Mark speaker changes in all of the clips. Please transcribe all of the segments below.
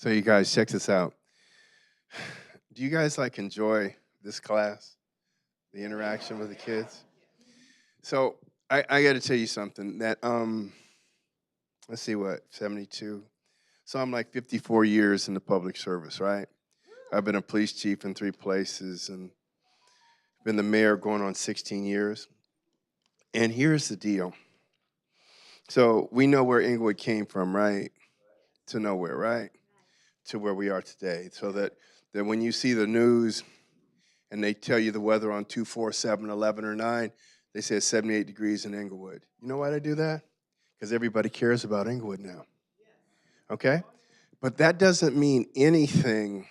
Speaker 1: So you guys, check this out. Do you guys like enjoy this class, the interaction with the kids? So I got to tell you something that let's see what 72. So I'm like 54 years in the public service, right? I've been a police chief in 3 places and been the mayor going on 16 years. And here's the deal. So we know where Inglewood came from, right? To nowhere, right? To where we are today. So that when you see the news and they tell you the weather on 2, 4, 7, 11, or 9, they say it's 78 degrees in Inglewood. You know why they do that? Because everybody cares about Inglewood now. Okay? But that doesn't mean anything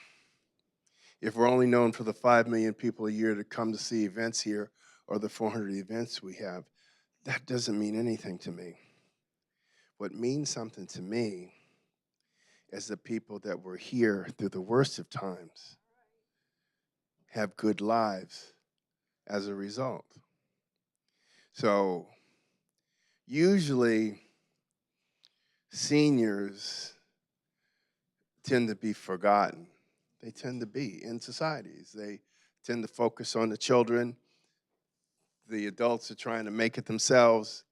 Speaker 1: if we're only known for the 5 million people a year to come to see events here or the 400 events we have. That doesn't mean anything to me. What means something to me is the people that were here through the worst of times have good lives as a result. So usually seniors tend to be forgotten. They tend to be in societies. They tend to focus on the children. The adults are trying to make it themselves,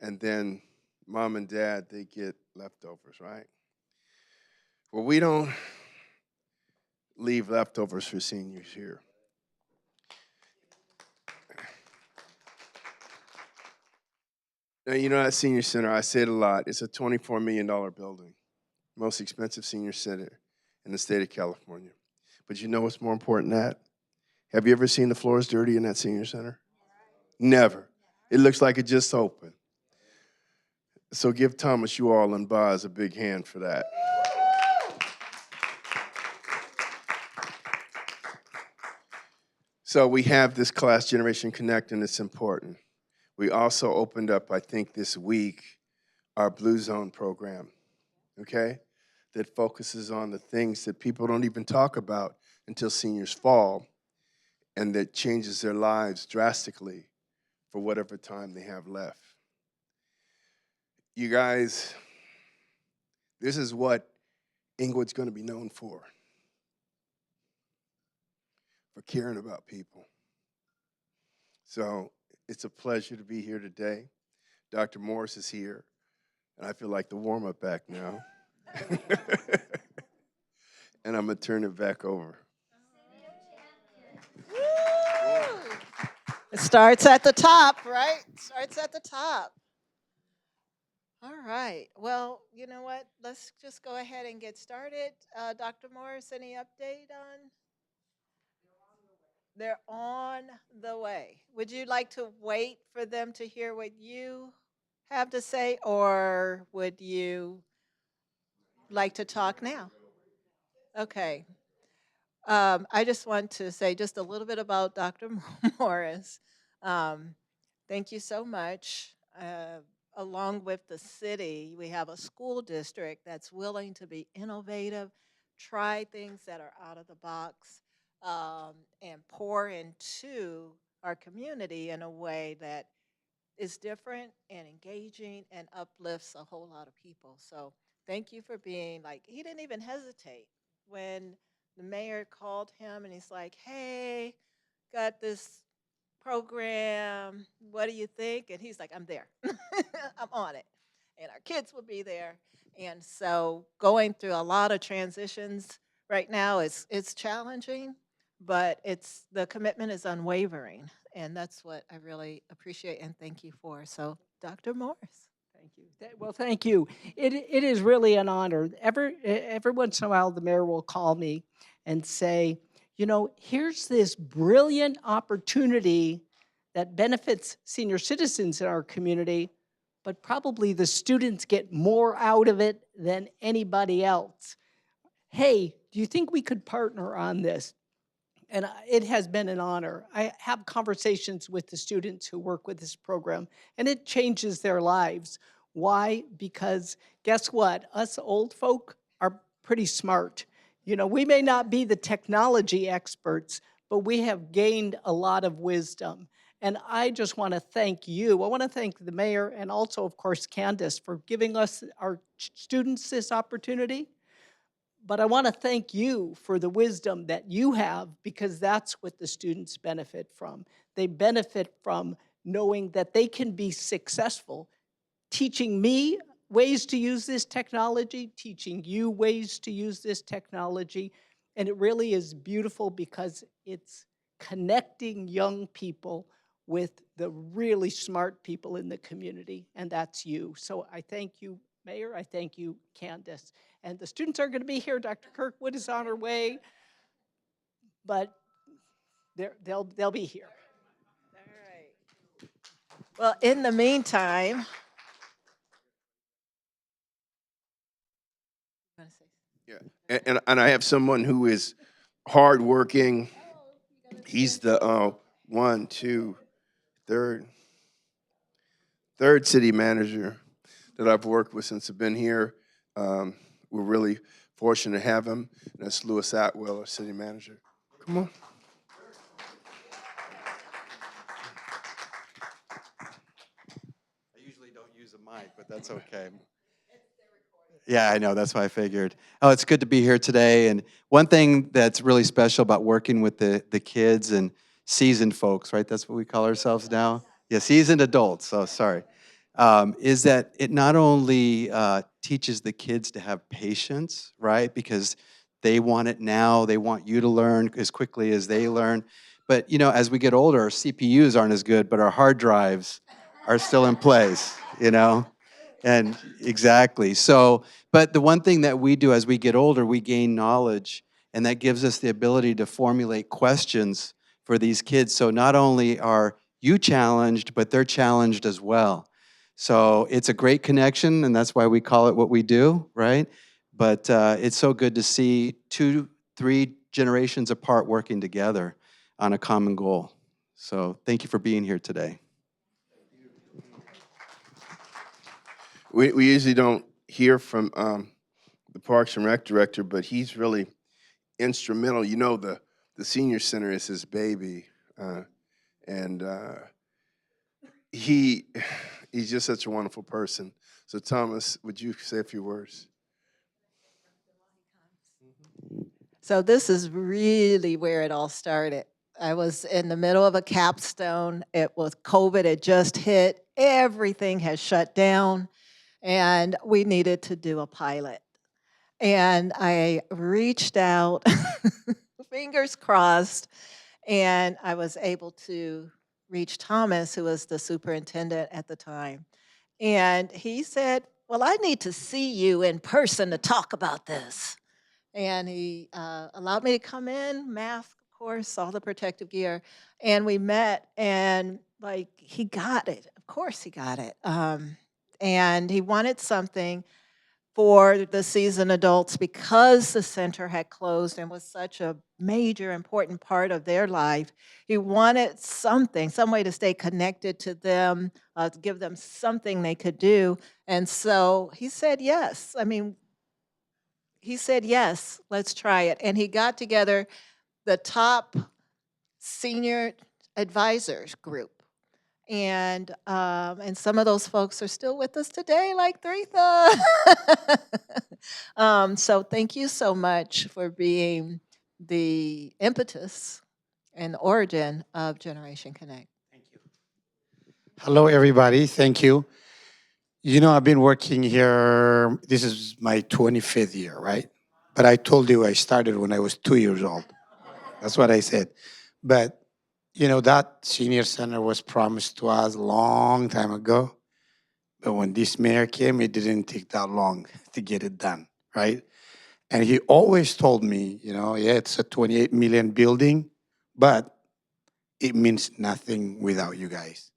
Speaker 1: and then mom and dad, they get leftovers, right? Well, we don't leave leftovers for seniors here. Now, you know that senior center, I say it a lot, it's a $24 million building, most expensive senior center in the state of California. But you know what's more important than that? Have you ever seen the floors dirty in that senior center? Never. It looks like it just opened. So give Thomas, you all, and Boz a big hand for that. So we have this Class Generation Connect, and it's important. We also opened up, I think, this week, our Blue Zone program, okay? That focuses on the things that people don't even talk about until seniors fall, and that changes their lives drastically for whatever time they have left. You guys, this is what Inglewood's going to be known for caring about people. So it's a pleasure to be here today. Dr. Morris is here, and I feel like the warm-up act now. And I'm going to turn it back over.
Speaker 2: It starts at the top, right? Starts at the top. All right. Well, you know what? Let's just go ahead and get started. Dr. Morris, any update on? They're on the way. Would you like to wait for them to hear what you have to say, or would you like to talk now? Okay. I just want to say just a little bit about Dr. Morris. Um, Thank you so much. Along with the city, we have a school district that's willing to be innovative, try things that are out of the box, and pour into our community in a way that is different and engaging and uplifts a whole lot of people. So thank you for being like, he didn't even hesitate when the mayor called him and he's like, hey, got this program. What do you think? And he's like, I'm there. I'm on it. And our kids will be there. And so going through a lot of transitions right now it's challenging, but it's the commitment is unwavering. And that's what I really appreciate and thank you for. So Dr. Morris.
Speaker 3: Thank you. Well, thank you. It is really an honor. Every once in a while, the mayor will call me and say, you know, here's this brilliant opportunity that benefits senior citizens in our community, but probably the students get more out of it than anybody else. Hey, do you think we could partner on this? And it has been an honor. I have conversations with the students who work with this program, and it changes their lives. Why? Because guess what? Us old folk are pretty smart. You know, we may not be the technology experts, but we have gained a lot of wisdom. And I just want to thank you. I want to thank the mayor and also, of course, Candace for giving us, our students, this opportunity. But I want to thank you for the wisdom that you have, because that's what the students benefit from. They benefit from knowing that they can be successful, teaching me ways to use this technology, teaching you ways to use this technology. And it really is beautiful because it's connecting young people with the really smart people in the community, and that's you. So I thank you, Mayor. I thank you, Candace. And the students are going to be here. Dr. Kirkwood is on her way, but they'll be here.
Speaker 2: All right. Well, in the meantime,
Speaker 1: Yeah. And I have someone who is hardworking. He's the one, two, third city manager that I've worked with since I've been here. We're really fortunate to have him. And that's Louis Atwell, our city manager. Come on.
Speaker 4: I usually don't use a mic, but that's okay. Yeah, I know. That's why I figured. Oh, it's good to be here today. And one thing that's really special about working with the kids and seasoned folks, right? That's what we call ourselves now. Yeah, seasoned adults. Oh, sorry. Is that it not only teaches the kids to have patience, right? Because they want it now. They want you to learn as quickly as they learn. But, as we get older, our CPUs aren't as good, but our hard drives are still in place. And exactly. So, but the one thing that we do as we get older, we gain knowledge, and that gives us the ability to formulate questions for these kids. So not only are you challenged, but they're challenged as well. So it's a great connection, and that's why we call it what we do, right? But it's so good to see 2, 3 generations apart working together on a common goal. So thank you for being here today.
Speaker 1: We usually don't hear from the Parks and Rec director, but he's really instrumental. The senior center is his baby, and he he's just such a wonderful person. So, Thomas, would you say a few words?
Speaker 2: so this is really where it all started. I was in the middle of a capstone. It was COVID, it just hit. Everything has shut down, and we needed to do a pilot. And I reached out, fingers crossed, and I was able to reach Thomas, who was the superintendent at the time. And he said, "Well, I need to see you in person to talk about this." And he allowed me to come in, mask, of course, all the protective gear. And we met, and like, he got it. Of course, he got it. And he wanted something for the seasoned adults because the center had closed and was such a major, important part of their life. He wanted something, some way to stay connected to them, to give them something they could do. And so he said yes. I mean, he said, yes, let's try it. And he got together the top senior advisors group. And some of those folks are still with us today, like Thretha. So thank you so much for being the impetus and the origin of Generation Connect.
Speaker 5: Thank you. Hello, everybody. Thank you. I've been working here. This is my 25th year, right? But I told you I started when I was 2 years old. That's what I said. But, that senior center was promised to us a long time ago. But when this mayor came, it didn't take that long to get it done, right? And he always told me, yeah, it's a 28 million building, but it means nothing without you guys.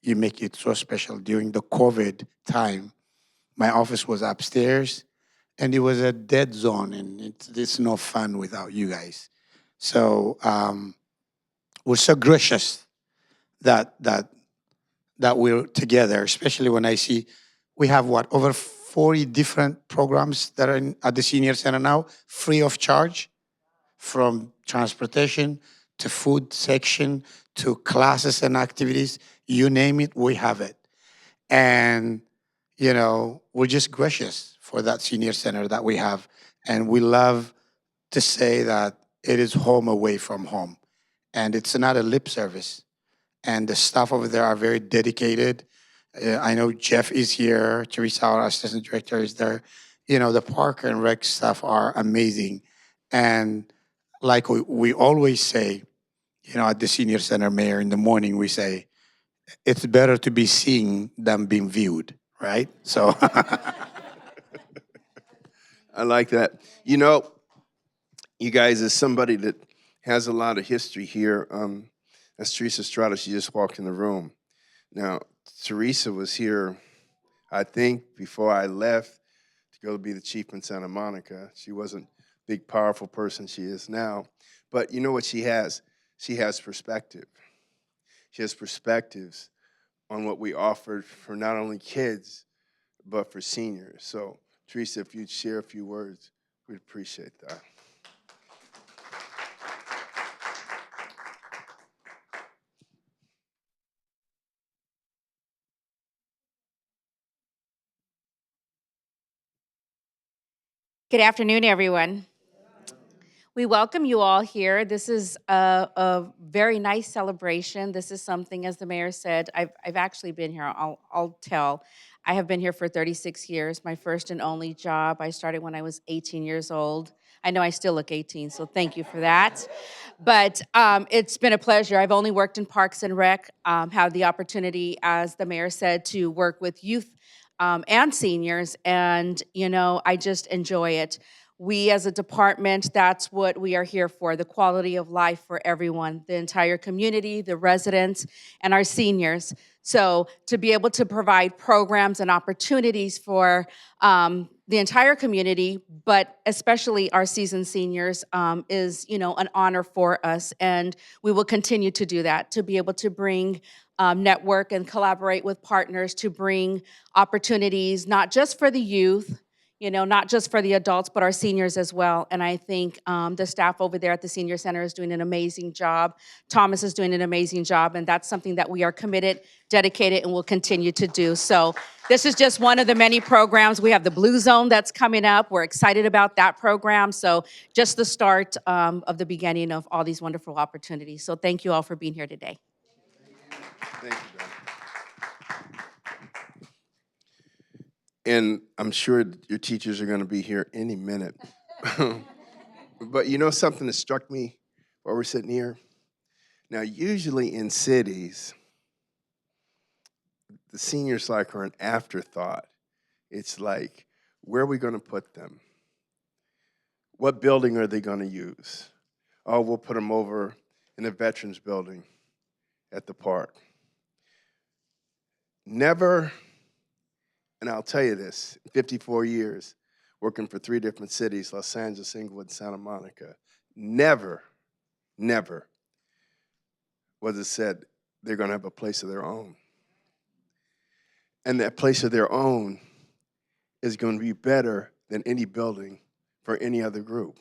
Speaker 5: You make it so special. During the COVID time, my office was upstairs and it was a dead zone, and it's no fun without you guys. So we're so gracious that we're together, especially when I see we have over 40 different programs that are at the senior center now, free of charge, from transportation to food section to classes and activities. You name it, we have it. And, we're just gracious for that senior center that we have. And we love to say that it is home away from home. And it's not a lip service. And the staff over there are very dedicated. I know Jeff is here, Teresa, our assistant director, is there. The park and rec staff are amazing. And like we always say, at the senior center, Mayor, in the morning, we say, it's better to be seen than being viewed, right? So,
Speaker 1: I like that. You guys, as somebody that has a lot of history here, that's Teresa Estrada. She just walked in the room. Now, Teresa was here, I think, before I left to go be the chief in Santa Monica. She wasn't a big, powerful person she is now. But you know what she has? She has perspective. She has perspectives on what we offered for not only kids, but for seniors. So, Teresa, if you'd share a few words, we'd appreciate that.
Speaker 6: Good afternoon, everyone. We welcome you all here. This is a very nice celebration. This is something, as the mayor said, I've actually been here, I'll tell. I have been here for 36 years, my first and only job. I started when I was 18 years old. I know I still look 18, so thank you for that. But it's been a pleasure. I've only worked in Parks and Rec, had the opportunity, as the mayor said, to work with youth and seniors, and I just enjoy it. We as a department, that's what we are here for, the quality of life for everyone, the entire community, the residents, and our seniors. So to be able to provide programs and opportunities for the entire community, but especially our seasoned seniors, is an honor for us, and we will continue to do that, to be able to bring network and collaborate with partners to bring opportunities, not just for the youth, not just for the adults, but our seniors as well. And I think the staff over there at the Senior Center is doing an amazing job. Thomas is doing an amazing job, and that's something that we are committed, dedicated, and will continue to do. So this is just one of the many programs. We have the Blue Zone that's coming up. We're excited about that program. So just the start of the beginning of all these wonderful opportunities. So thank you all for being here today.
Speaker 1: Thank you, Don. And I'm sure your teachers are going to be here any minute. But something that struck me while we're sitting here? Now, usually in cities, the seniors are an afterthought. It's like, where are we going to put them? What building are they going to use? Oh, we'll put them over in the Veterans Building at the park. Never, and I'll tell you this, 54 years, working for 3 different cities, Los Angeles, Inglewood, Santa Monica, never was it said they're going to have a place of their own. And that place of their own is going to be better than any building for any other group.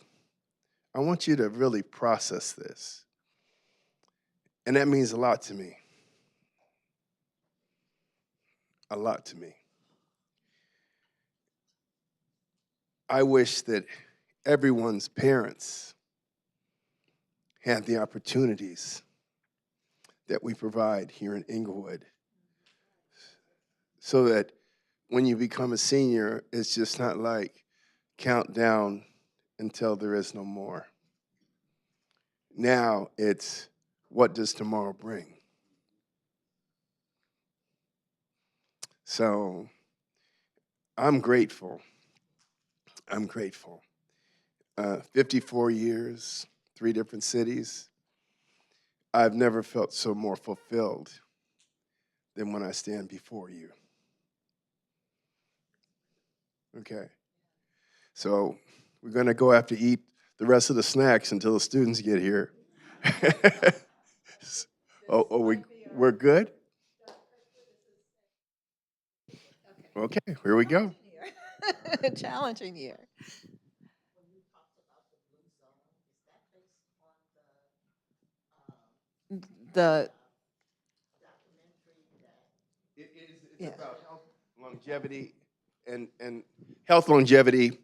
Speaker 1: I want you to really process this. And that means a lot to me. A lot to me. I wish that everyone's parents had the opportunities that we provide here in Inglewood, so that when you become a senior, it's just not like count down until there is no more. Now it's, what does tomorrow bring? So I'm grateful. 54 years, 3 different cities. I've never felt so more fulfilled than when I stand before you. Okay. So we're going to go have to eat the rest of the snacks until the students get here. We're good? Okay, here we go.
Speaker 2: Challenging year. The
Speaker 1: It's
Speaker 2: Yeah.
Speaker 1: about health, longevity, and health, longevity,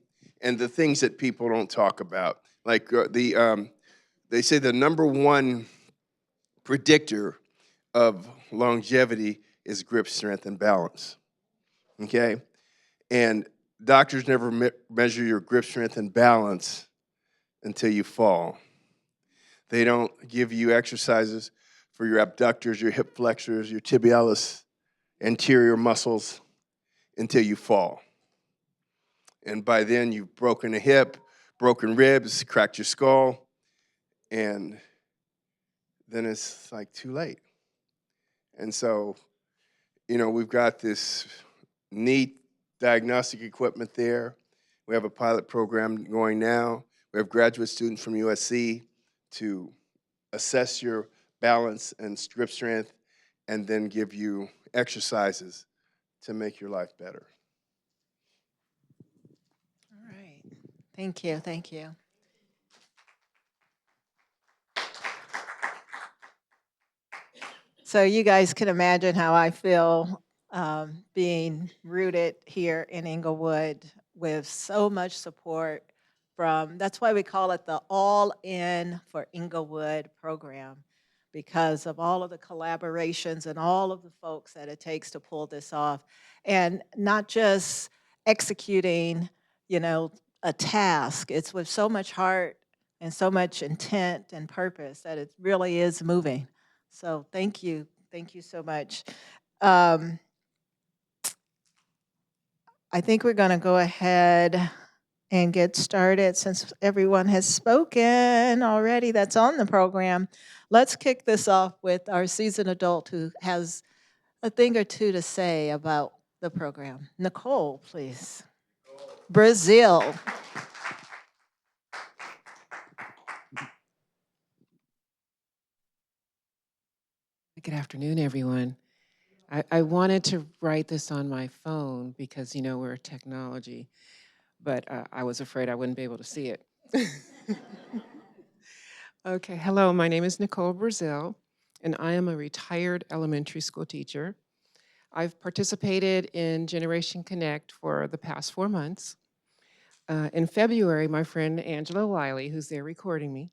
Speaker 1: and the things that people don't talk about. Like they say the number one predictor of longevity is grip strength and balance. Okay? And doctors never measure your grip strength and balance until you fall. They don't give you exercises for your abductors, your hip flexors, your tibialis anterior muscles until you fall. And by then you've broken a hip, broken ribs, cracked your skull, and then it's like too late. And so, we've got this neat diagnostic equipment there. We have a pilot program going now. We have graduate students from USC to assess your balance and grip strength and then give you exercises to make your life better.
Speaker 2: All right. Thank you. Thank you. So you guys can imagine how I feel being rooted here in Inglewood with so much support from, that's why we call it the All In for Inglewood program, because of all of the collaborations and all of the folks that it takes to pull this off. And not just executing, a task. It's with so much heart and so much intent and purpose that it really is moving. So thank you. Thank you so much. I think we're going to go ahead and get started since everyone has spoken already that's on the program. Let's kick this off with our seasoned adult who has a thing or two to say about the program. Nicole, please. Brazil.
Speaker 7: Good afternoon, everyone. I wanted to write this on my phone because, we're technology, but I was afraid I wouldn't be able to see it. Okay, hello, my name is Nicole Brazil, and I am a retired elementary school teacher. I've participated in Generation Connect for the past 4 months. In February, my friend Angela Wiley, who's there recording me,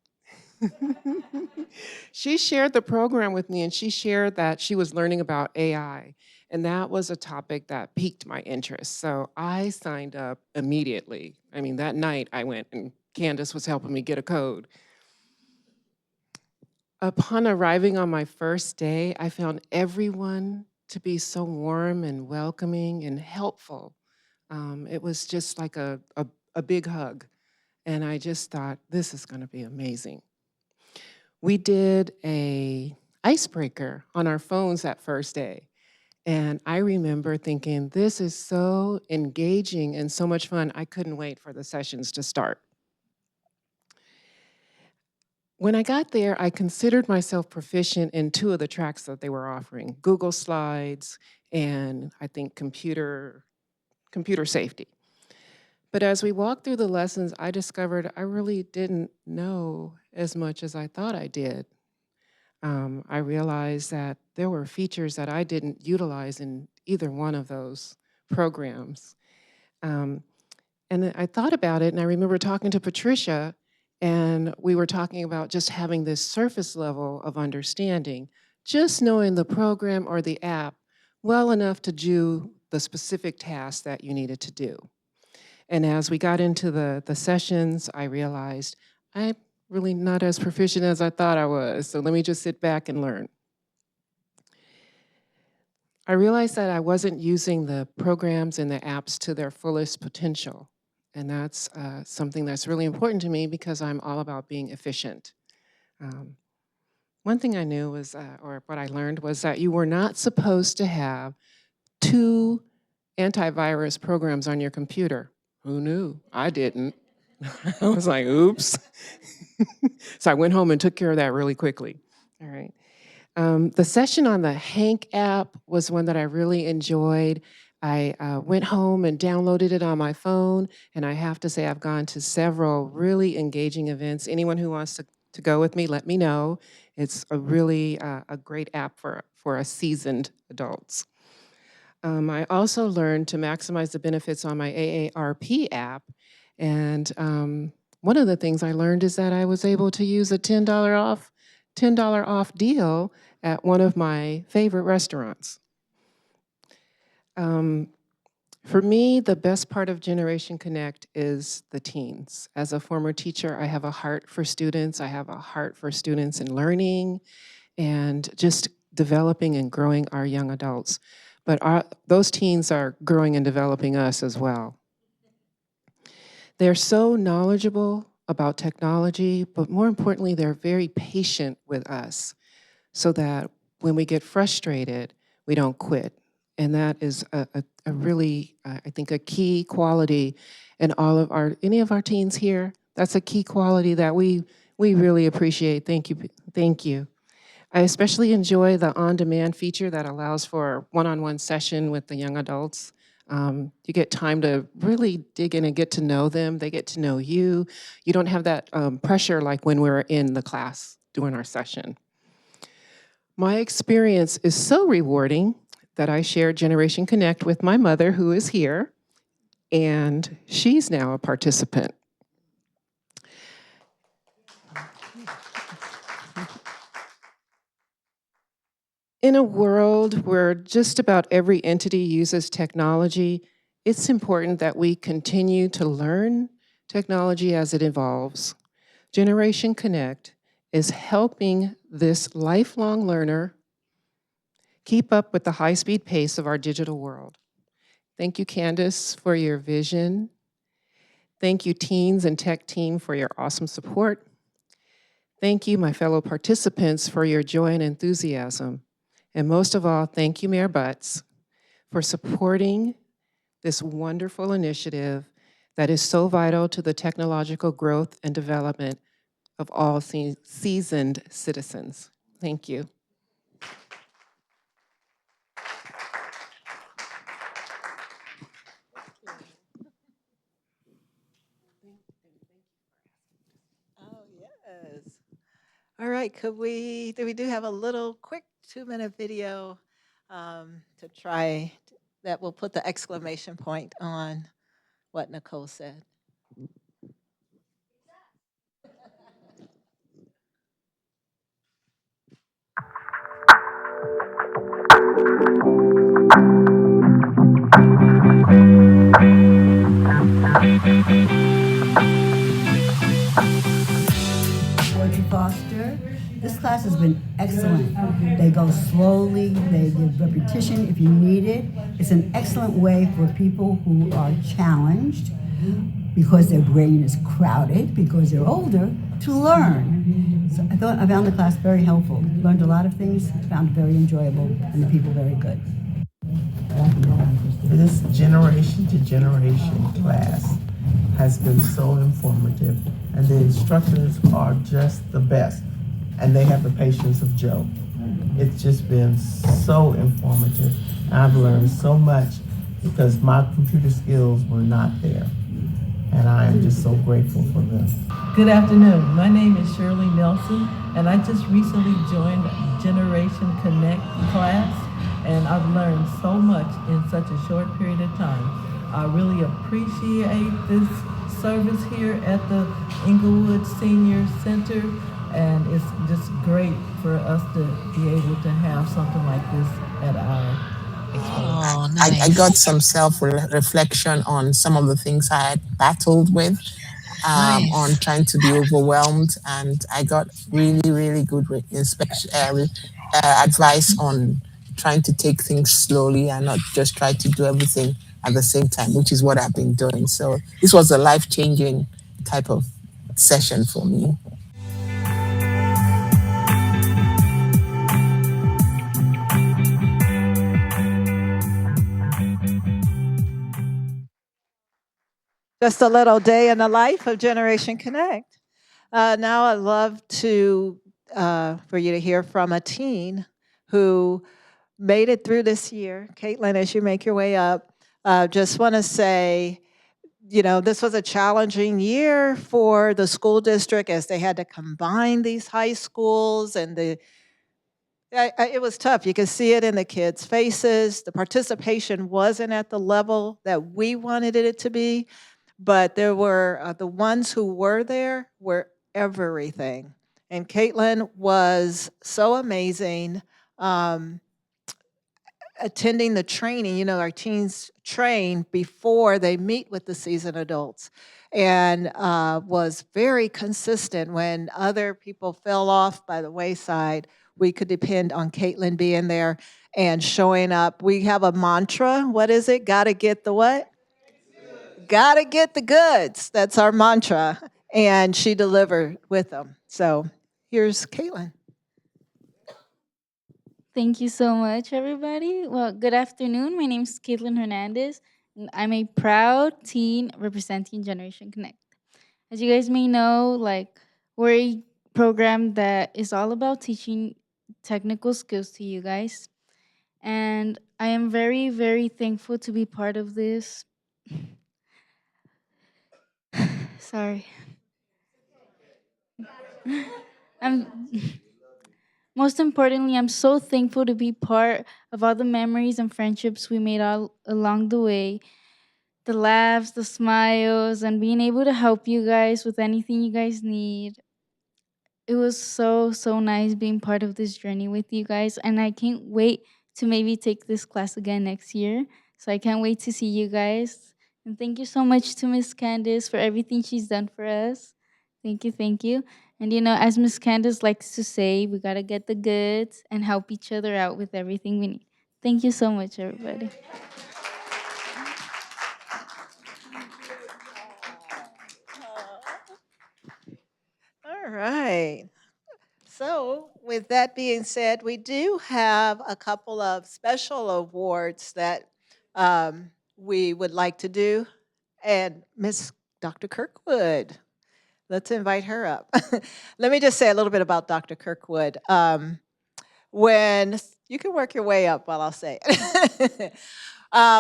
Speaker 7: she shared the program with me, and she shared that she was learning about AI, and that was a topic that piqued my interest. So I signed up immediately. I mean, that night I went, and Candace was helping me get a code. Upon arriving on my first day, I found everyone to be so warm and welcoming and helpful. It was just like a big hug, and I just thought, this is going to be amazing. We did a icebreaker on our phones that first day. And I remember thinking, this is so engaging and so much fun. I couldn't wait for the sessions to start. When I got there, I considered myself proficient in 2 of the tracks that they were offering, Google Slides and I think computer safety. But as we walked through the lessons, I discovered I really didn't know as much as I thought I did. I realized that there were features that I didn't utilize in either one of those programs. And I thought about it, and I remember talking to Patricia, and we were talking about just having this surface level of understanding, just knowing the program or the app well enough to do the specific task that you needed to do. And as we got into the sessions, I realized I'm really not as proficient as I thought I was, so let me just sit back and learn. I realized that I wasn't using the programs and the apps to their fullest potential, and that's something that's really important to me because I'm all about being efficient. One thing I knew was, or what I learned was that you were not supposed to have 2 antivirus programs on your computer. Who knew? I didn't. I was like, oops. So I went home and took care of that really quickly. All right. The session on the Hank app was one that I really enjoyed. I went home and downloaded it on my phone, and I have to say I've gone to several really engaging events. Anyone who wants to go with me, let me know. It's a really a great app for us seasoned adults. I also learned to maximize the benefits on my AARP app, And one of the things I learned is that I was able to use a $10 off deal at one of my favorite restaurants. For me, the best part of Generation Connect is the teens. As a former teacher, I have a heart for students. I have a heart for students in learning and just developing and growing our young adults. But those teens are growing and developing us as well. They're so knowledgeable about technology, but more importantly, they're very patient with us so that when we get frustrated, we don't quit. And that is a really, I think, a key quality in any of our teens here. That's a key quality that we really appreciate. Thank you. Thank you. I especially enjoy the on-demand feature that allows for a one-on-one session with the young adults. You get time to really dig in and get to know them. They get to know you. You don't have that pressure like when we're in the class doing our session. My experience is so rewarding that I shared Generation Connect with my mother, who is here, and she's now a participant. In a world where just about every entity uses technology, it's important that we continue to learn technology as it evolves. Generation Connect is helping this lifelong learner keep up with the high-speed pace of our digital world. Thank you, Candace, for your vision. Thank you, teens and tech team, for your awesome support. Thank you, my fellow participants, for your joy and enthusiasm. And most of all, thank you, Mayor Butts, for supporting this wonderful initiative that is so vital to the technological growth and development of all seasoned citizens. Thank you.
Speaker 2: Oh, yes. All right, we do have a little quick 2-minute video to try that will put the exclamation point on what Nicole said.
Speaker 8: Foster. This class has been excellent. They go slowly, they give repetition if you need it. It's an excellent way for people who are challenged because their brain is crowded, because they're older, to learn. So I found the class very helpful. Learned a lot of things, found it very enjoyable, and the people very good.
Speaker 9: This generation to generation class has been so informative, and the instructors are just the best, and they have the patience of Joe. It's just been so informative. I've learned so much because my computer skills were not there, and I am just so grateful for them.
Speaker 10: Good afternoon. My name is Shirley Nelson, and I just recently joined Generation Connect class, and I've learned so much in such a short period of time. I really appreciate this service here at the Inglewood Senior Center, and it's just great for us to be able to have something like this at our experience.
Speaker 2: Oh, nice.
Speaker 9: I got some self-reflection on some of the things I had battled with,
Speaker 2: Nice.
Speaker 9: on trying to be overwhelmed, and I got really, really good advice on trying to take things slowly and not just try to do everything at the same time, which is what I've been doing. So this was a life-changing type of session for me.
Speaker 2: Just a little day in the life of Generation Connect. Now I'd love to for you to hear from a teen who made it through this year. Caitlin, as you make your way up, just want to say, you know, this was a challenging year for the school district as they had to combine these high schools, and it was tough. You could see it in the kids' faces. The participation wasn't at the level that we wanted it to be. but there were the ones who were there were everything. And Caitlin was so amazing. Um, Attending the training, our teens train before they meet with the seasoned adults, and was very consistent. When other people fell off by the wayside, we could depend on Caitlin being there and showing up. We have a mantra. What is it? Gotta get the what? Gotta get the goods. That's our mantra. And she delivered with them. So here's Caitlin.
Speaker 11: Thank you so much, everybody. Well, good afternoon. My name is Caitlin Hernandez, and I'm a proud teen representing Generation Connect. As you guys may know, we're a program that is all about teaching technical skills to you guys. And I am very, very thankful to be part of this. Sorry. I'm most importantly, I'm so thankful to be part of all the memories and friendships we made all along the way. The laughs, the smiles, and being able to help you guys with anything you guys need. It was so, so nice being part of this journey with you guys. And I can't wait to maybe take this class again next year. So I can't wait to see you guys. And thank you so much to Miss Candace for everything she's done for us. Thank you, thank you. And as Miss Candace likes to say, we gotta get the goods and help each other out with everything we need. Thank you so much, everybody.
Speaker 2: All right. So, with that being said, we do have a couple of special awards that we would like to do. And Miss Dr. Kirkwood, let's invite her up. Let me just say a little bit about Dr. Kirkwood. When you can work your way up while I'll say it.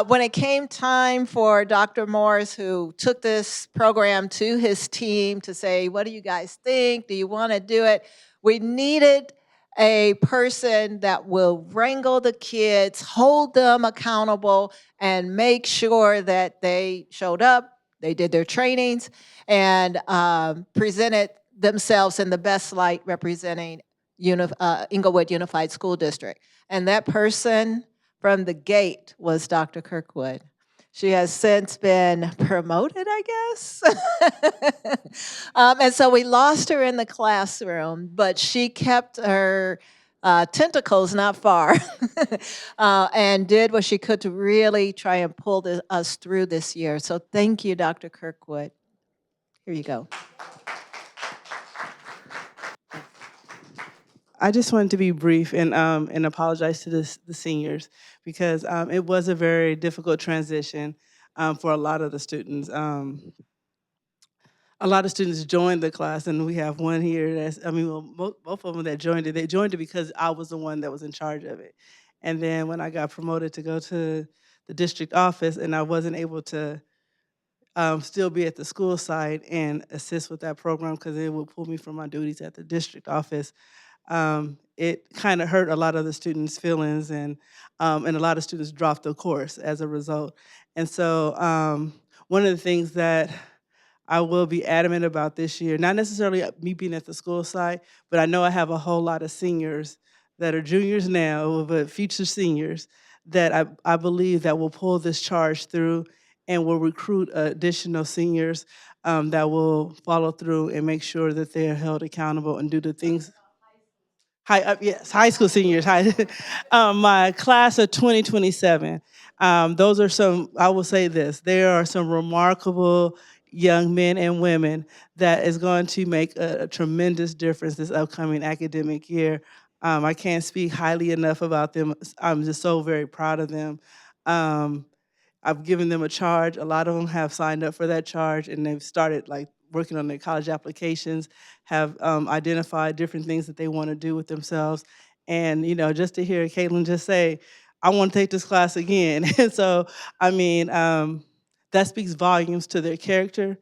Speaker 2: When it came time for Dr. Morris, who took this program to his team to say, what do you guys think? Do you want to do it? We needed a person that will wrangle the kids, hold them accountable, and make sure that they showed up, they did their trainings, and presented themselves in the best light representing Inglewood Unified School District. And that person from the gate was Dr. Kirkwood. She has since been promoted, I guess. And so we lost her in the classroom, but she kept her tentacles not far and did what she could to really try and pull us through this year. So thank you, Dr. Kirkwood. Here you go.
Speaker 12: I just wanted to be brief and apologize to the seniors because it was a very difficult transition for a lot of the students. A lot of students joined the class, and we have one here both of them that joined it. They joined it because I was the one that was in charge of it. And then when I got promoted to go to the district office, and I wasn't able to still be at the school site and assist with that program because it would pull me from my duties at the district office. It kind of hurt a lot of the students' feelings, and a lot of students dropped the course as a result. And so one of the things that I will be adamant about this year, not necessarily me being at the school site, but I know I have a whole lot of seniors that are juniors now, but future seniors that I believe that will pull this charge through and will recruit additional seniors that will follow through and make sure that they are held accountable and do the things. Yes, high school seniors. My class of 2027. Those are some. I will say this: there are some remarkable young men and women that is going to make a tremendous difference this upcoming academic year. I can't speak highly enough about them. I'm just so very proud of them. I've given them a charge. A lot of them have signed up for that charge, and they've started working on their college applications, have identified different things that they want to do with themselves. And just to hear Caitlin just say, "I want to take this class again," and so that speaks volumes to their character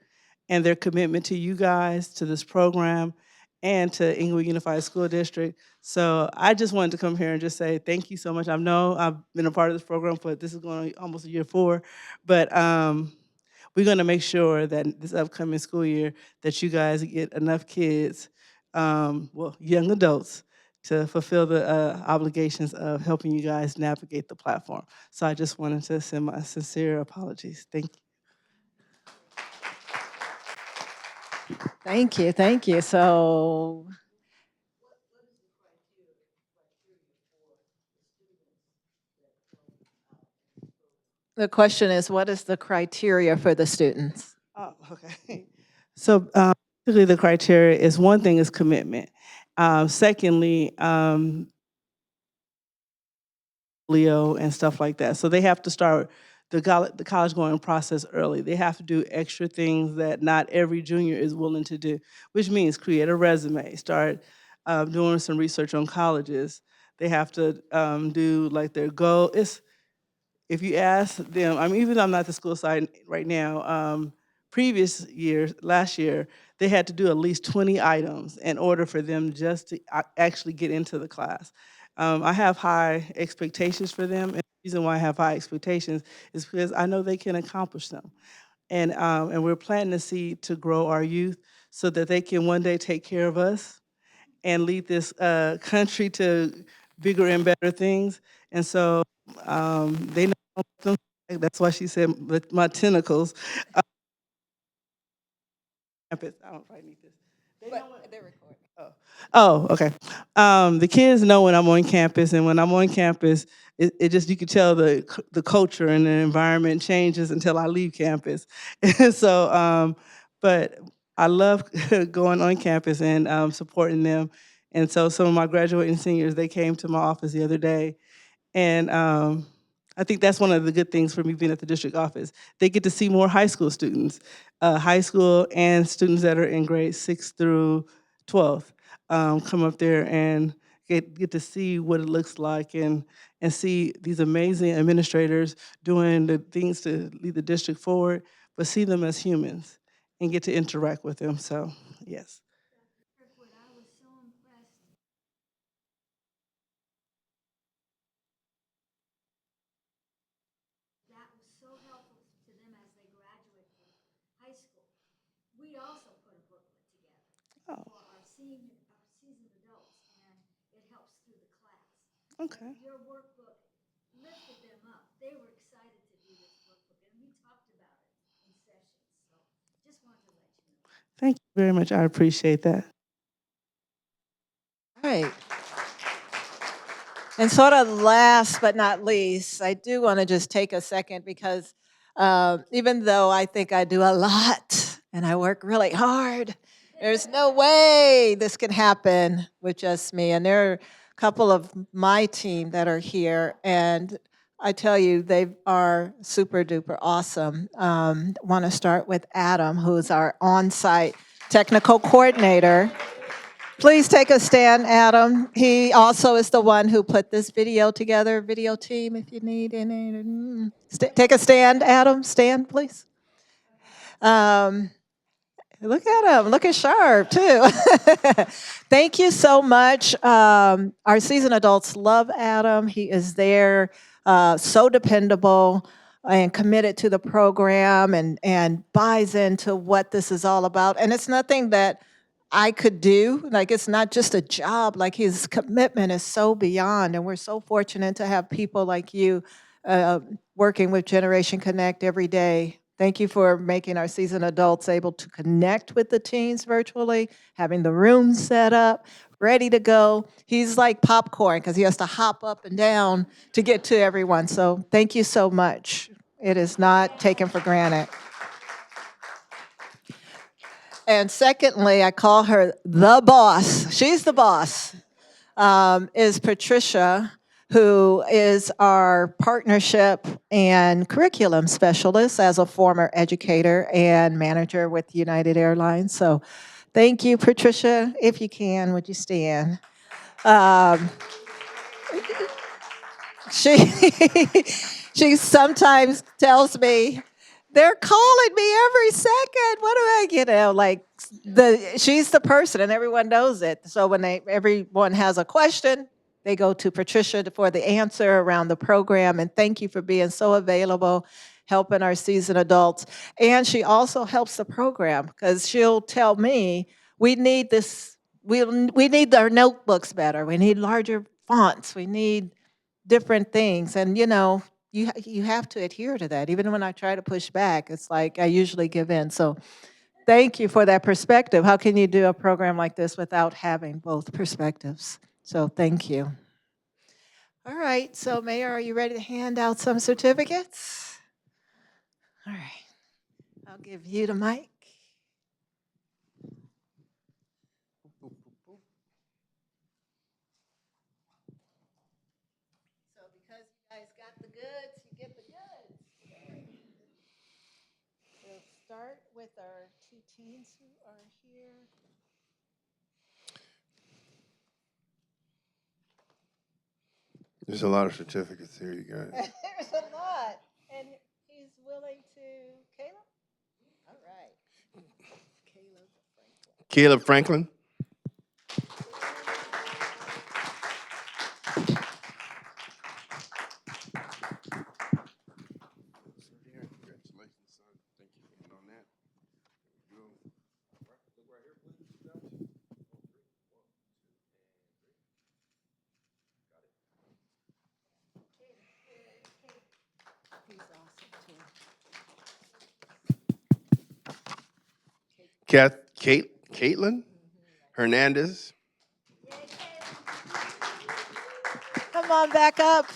Speaker 12: and their commitment to you guys, to this program, and to Inglewood Unified School District. So I just wanted to come here and just say thank you so much. I know I've been a part of this program, but this is going on almost year 4. But we're going to make sure that this upcoming school year that you guys get enough kids, well, young adults, to fulfill the obligations of helping you guys navigate the platform. So I just wanted to send my sincere apologies. Thank you.
Speaker 2: Thank you, thank you. So, the question is, what is the criteria for the students?
Speaker 12: Oh, okay. So basically the criteria is, one thing is commitment. Secondly, Leo and stuff like that. So they have to start the college going process early. They have to do extra things that not every junior is willing to do, which means create a resume, start doing some research on colleges. They have to do like their goal. If you ask them, I mean, even though I'm not at the school side right now, previous years, last year, they had to do at least 20 items in order for them just to actually get into the class. I have high expectations for them, and the reason why I have high expectations is because I know they can accomplish them. And we're planting a seed to grow our youth so that they can one day take care of us and lead this country to bigger and better things. And so they know that's why she said with my tentacles. Campus. I don't probably need this. They know when they're recording. Oh, okay. The kids know when I'm on campus, and when I'm on campus, it just, you can tell the culture and the environment changes until I leave campus. And so, but I love going on campus and supporting them. And so some of my graduating seniors, they came to my office the other day, and I think that's one of the good things for me being at the district office. They get to see more high school students, high school and students that are in grades 6 through 12th, come up there and get to see what it looks like and see these amazing administrators doing the things to lead the district forward, but see them as humans and get to interact with them. So, yes. Oh. Okay. Thank you very much. I appreciate that.
Speaker 2: All right. And sort of last but not least, I do want to just take a second because even though I think I do a lot and I work really hard, there's no way this can happen with just me. And there are a couple of my team that are here, and I tell you, they are super duper awesome. Want to start with Adam, who's our on site technical coordinator. Please take a stand, Adam. He also is the one who put this video together. Video team, if you need any. Take a stand, Adam. Stand, please. Look at him, looking sharp too. Thank you so much. Our seasoned adults love Adam. He is there, so dependable and committed to the program and buys into what this is all about. And it's nothing that I could do. Like, it's not just a job. Like, his commitment is so beyond. And we're so fortunate to have people like you working with Generation Connect every day. Thank you for making our seasoned adults able to connect with the teens virtually, having the room set up, ready to go. He's like popcorn because he has to hop up and down to get to everyone. So thank you so much. It is not taken for granted. And secondly, I call her the boss. She's the boss, is Patricia, who is our partnership and curriculum specialist as a former educator and manager with United Airlines. So thank you, Patricia. If you can, would you stand? She she sometimes tells me, they're calling me every second. What do I, like she's the person and everyone knows it. So when everyone has a question, they go to Patricia for the answer around the program. And thank you for being so available, helping our seasoned adults. And she also helps the program because she'll tell me, we need this, we need our notebooks better. We need larger fonts. We need different things. And, you have to adhere to that. Even when I try to push back, it's like I usually give in. So thank you for that perspective. How can you do a program like this without having both perspectives? So thank you. All right, so Mayor, are you ready to hand out some certificates? All right, I'll give you the mic. So because you guys got the goods, you get the goods. We'll start with our two teens who are here.
Speaker 1: There's a lot of certificates here, you guys.
Speaker 2: There's a lot, and he's willing to, Caleb? All right.
Speaker 1: Caleb Franklin. Congratulations, son. Thank you for on that.
Speaker 2: He's awesome too.
Speaker 1: Caitlin Hernandez.
Speaker 2: Come on back up.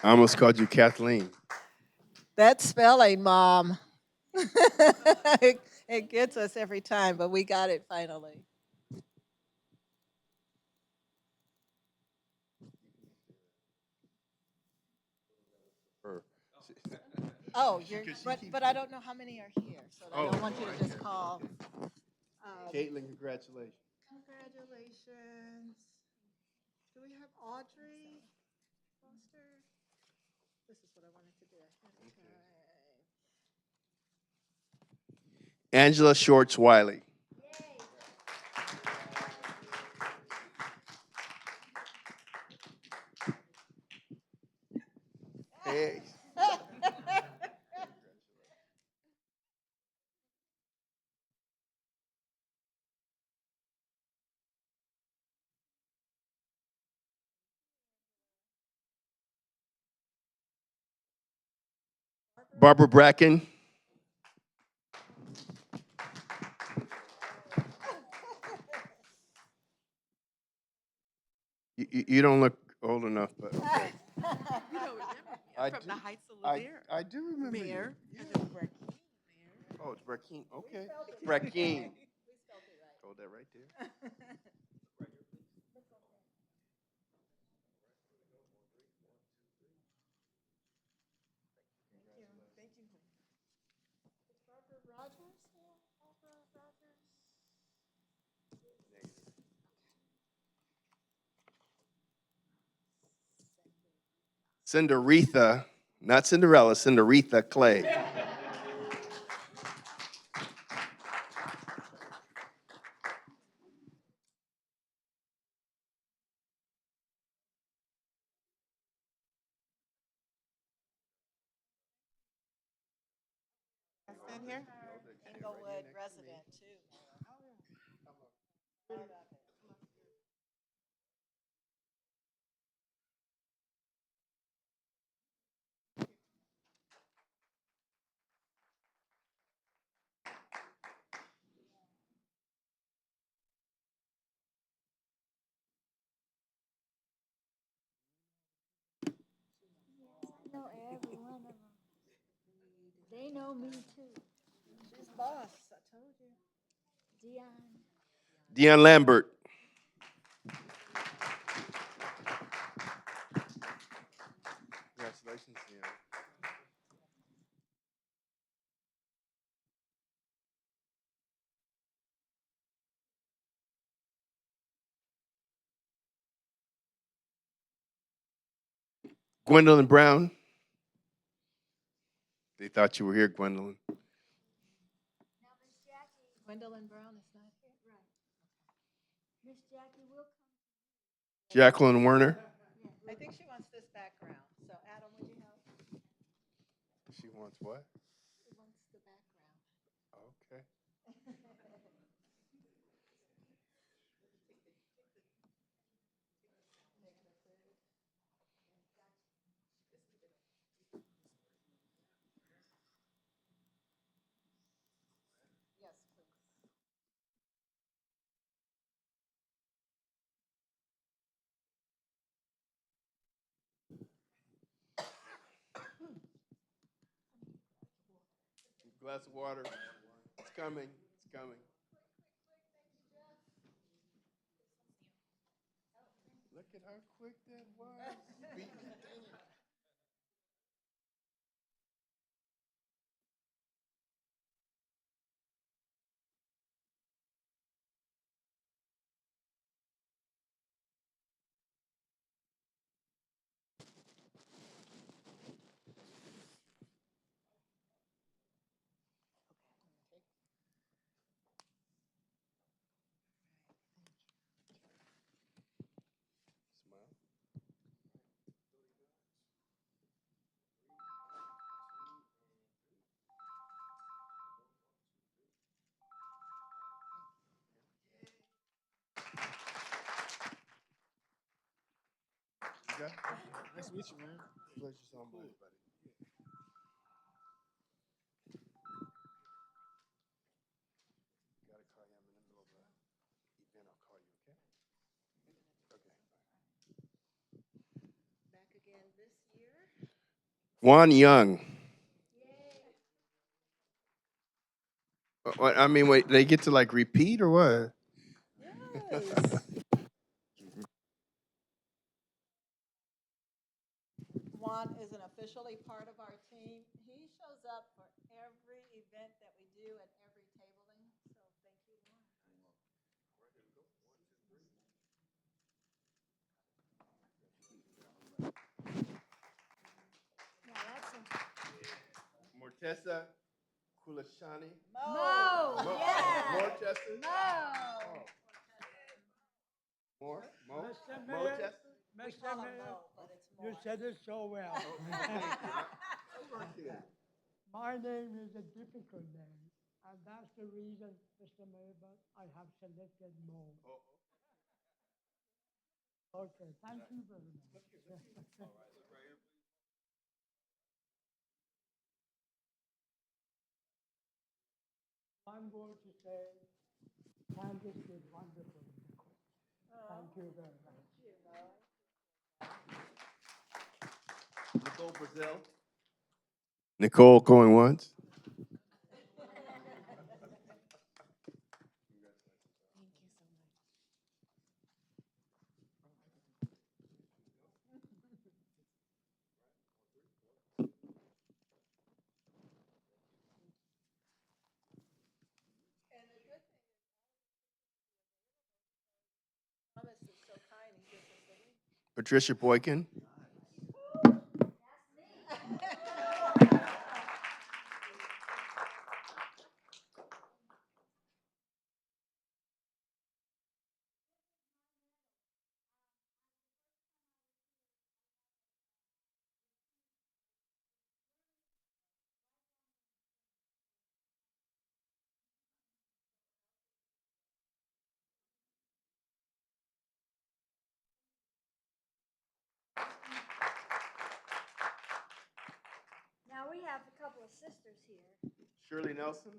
Speaker 1: I almost called you Kathleen.
Speaker 2: That spelling, Mom. It gets us every time, but we got it finally. Oh, but I don't know how many are here, so I don't want you to just call.
Speaker 1: Caitlin, congratulations.
Speaker 2: Congratulations. Do we have Audrey Foster? This is what I wanted to do ahead of time.
Speaker 1: Angela Shorts Wiley. Hey. Barbara Bracken. You don't look old enough, but okay.
Speaker 13: You don't remember me. I'm from the Heights of Lavier.
Speaker 1: I do remember
Speaker 13: Mayor.
Speaker 1: you.
Speaker 13: And then Brackeen, Mayor.
Speaker 1: Oh, it's Brackeen. Okay. Brackeen. Hold that right there.
Speaker 2: Thank you. Barbara Rogers? Barbara Rogers?
Speaker 1: Cinderetha, not Cinderella, Cinderetha Clay.
Speaker 13: Stand here.
Speaker 2: Inglewood resident, too.
Speaker 11: I know every one of them. They know me too.
Speaker 2: She's boss, I told you.
Speaker 11: Dion.
Speaker 1: Dion Lambert. Congratulations, Dion. Gwendolyn Brown. They thought you were here, Gwendolyn.
Speaker 2: Gwendolyn Brown is not here.
Speaker 11: Right. Miss Jackie will come.
Speaker 1: Jacqueline Werner.
Speaker 2: I think she wants this background. So Adam, would you help?
Speaker 1: She wants What? Okay.
Speaker 2: Yes, please.
Speaker 1: Glass of water. It's coming. It's coming. Look at how quick that was. You beat me to it. Smile. You got it? Nice to meet you, man. Pleasure's all mine, buddy. Gotta call you. I'm in the middle of a event. I'll call you, okay? Okay.
Speaker 2: Back again this year.
Speaker 1: Juan Young. What, I mean, wait, they get to like repeat or what?
Speaker 2: Yes. Juan is an officially part of our team. He shows up for every event that we do and every tabling. So thank you, Juan. Now that's
Speaker 1: Mortessa Kulashani.
Speaker 2: Mo.
Speaker 1: Mo.
Speaker 2: Yeah.
Speaker 1: Mortessa.
Speaker 2: Mo.
Speaker 1: More? Mo?
Speaker 14: Mr.
Speaker 1: Mo
Speaker 14: Mayor,
Speaker 1: Tessa?
Speaker 2: We
Speaker 14: Mr.
Speaker 2: call him
Speaker 14: Mayor,
Speaker 2: Mo, but it's
Speaker 14: you
Speaker 2: more.
Speaker 14: said it so well.
Speaker 1: Thank you. Okay.
Speaker 14: My name is a difficult name, and that's the reason, Mr. Mayor, but I have selected Mo. Okay, thank you very much. I'm going to say, Candace did wonderful in the quiz. Thank you very much.
Speaker 1: Nicole Brazil. Nicole going once.
Speaker 2: And the good thing is Thomas is so kind, he gives us the link.
Speaker 1: Patricia Boykin.
Speaker 15: Now we have a couple of sisters here.
Speaker 1: Shirley Nelson.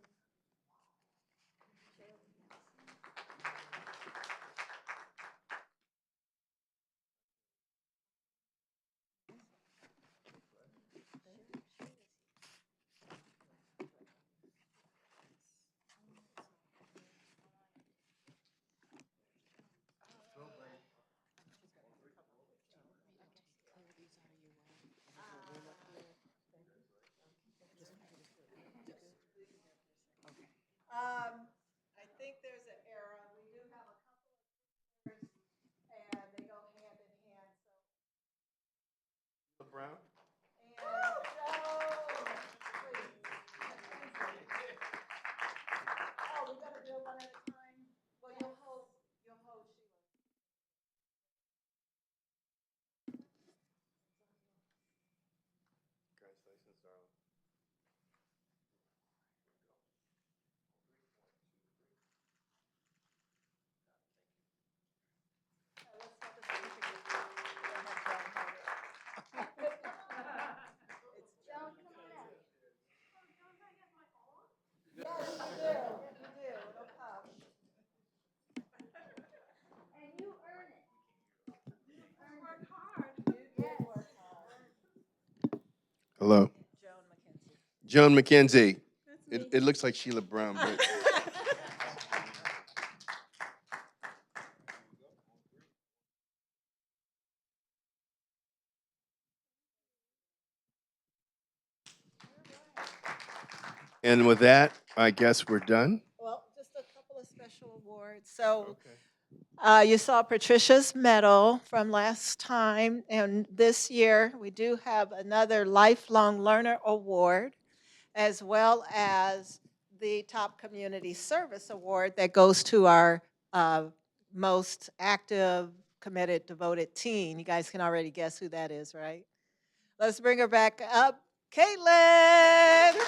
Speaker 2: I think there's an error. We do have a couple of sisters, and they go hand in hand. So
Speaker 1: Brown.
Speaker 2: and Joe, please. Oh, we gotta do it one at a time. Well, you'll hold Sheila.
Speaker 1: Congratulations, darling. Hello. Joan McKenzie. It looks like Sheila Brown, but and with that, I guess we're done.
Speaker 2: Well, just a couple of special awards. So you saw Patricia's medal from last time, and this year we do have another Lifelong Learner Award, as well as the Top Community Service Award that goes to our most active, committed, devoted teen. You guys can already guess who that is, right? Let's bring her back up, Caitlin.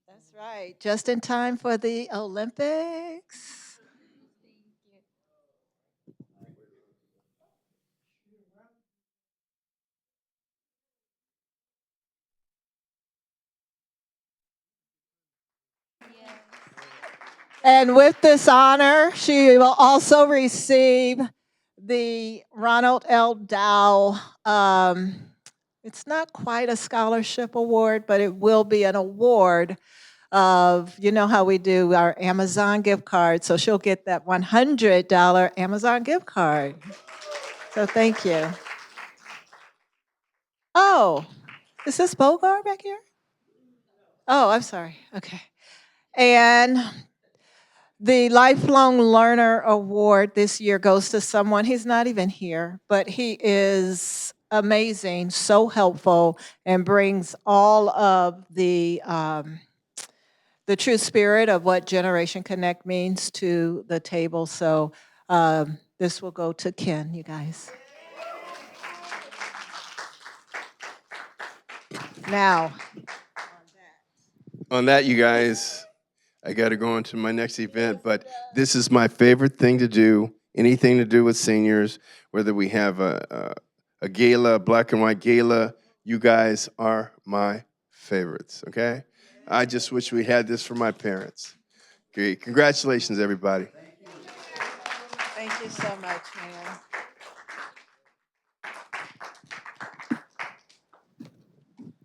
Speaker 2: That's right. Just in time for the Olympics. And with this honor, she will also receive the Ronald L. Dow. It's not quite a scholarship award, but it will be an award of, you know how we do our Amazon gift card. So she'll get that $100 Amazon gift card. So thank you. Oh, is this Bogart back here? Oh, I'm sorry. Okay. And the Lifelong Learner Award this year goes to someone, he's not even here, but he is amazing, so helpful, and brings all of the true spirit of what Generation Connect means to the table. So this will go to Ken, you guys. Now,
Speaker 1: On that, you guys, I got to go on to my next event, but this is my favorite thing to do. Anything to do with seniors, whether we have a gala, black and white gala, you guys are my favorites, okay? I just wish we had this for my parents. Great. Congratulations, everybody.
Speaker 2: thank you so much, man.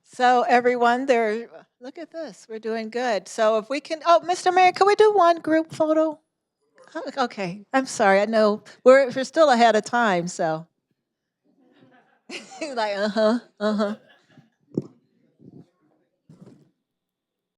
Speaker 2: So everyone, look at this. We're doing good. So if we can, oh, Mr. Mayor, can we do one group photo? Okay, I'm sorry. I know we're still ahead of time, so. Like, uh-huh, uh-huh.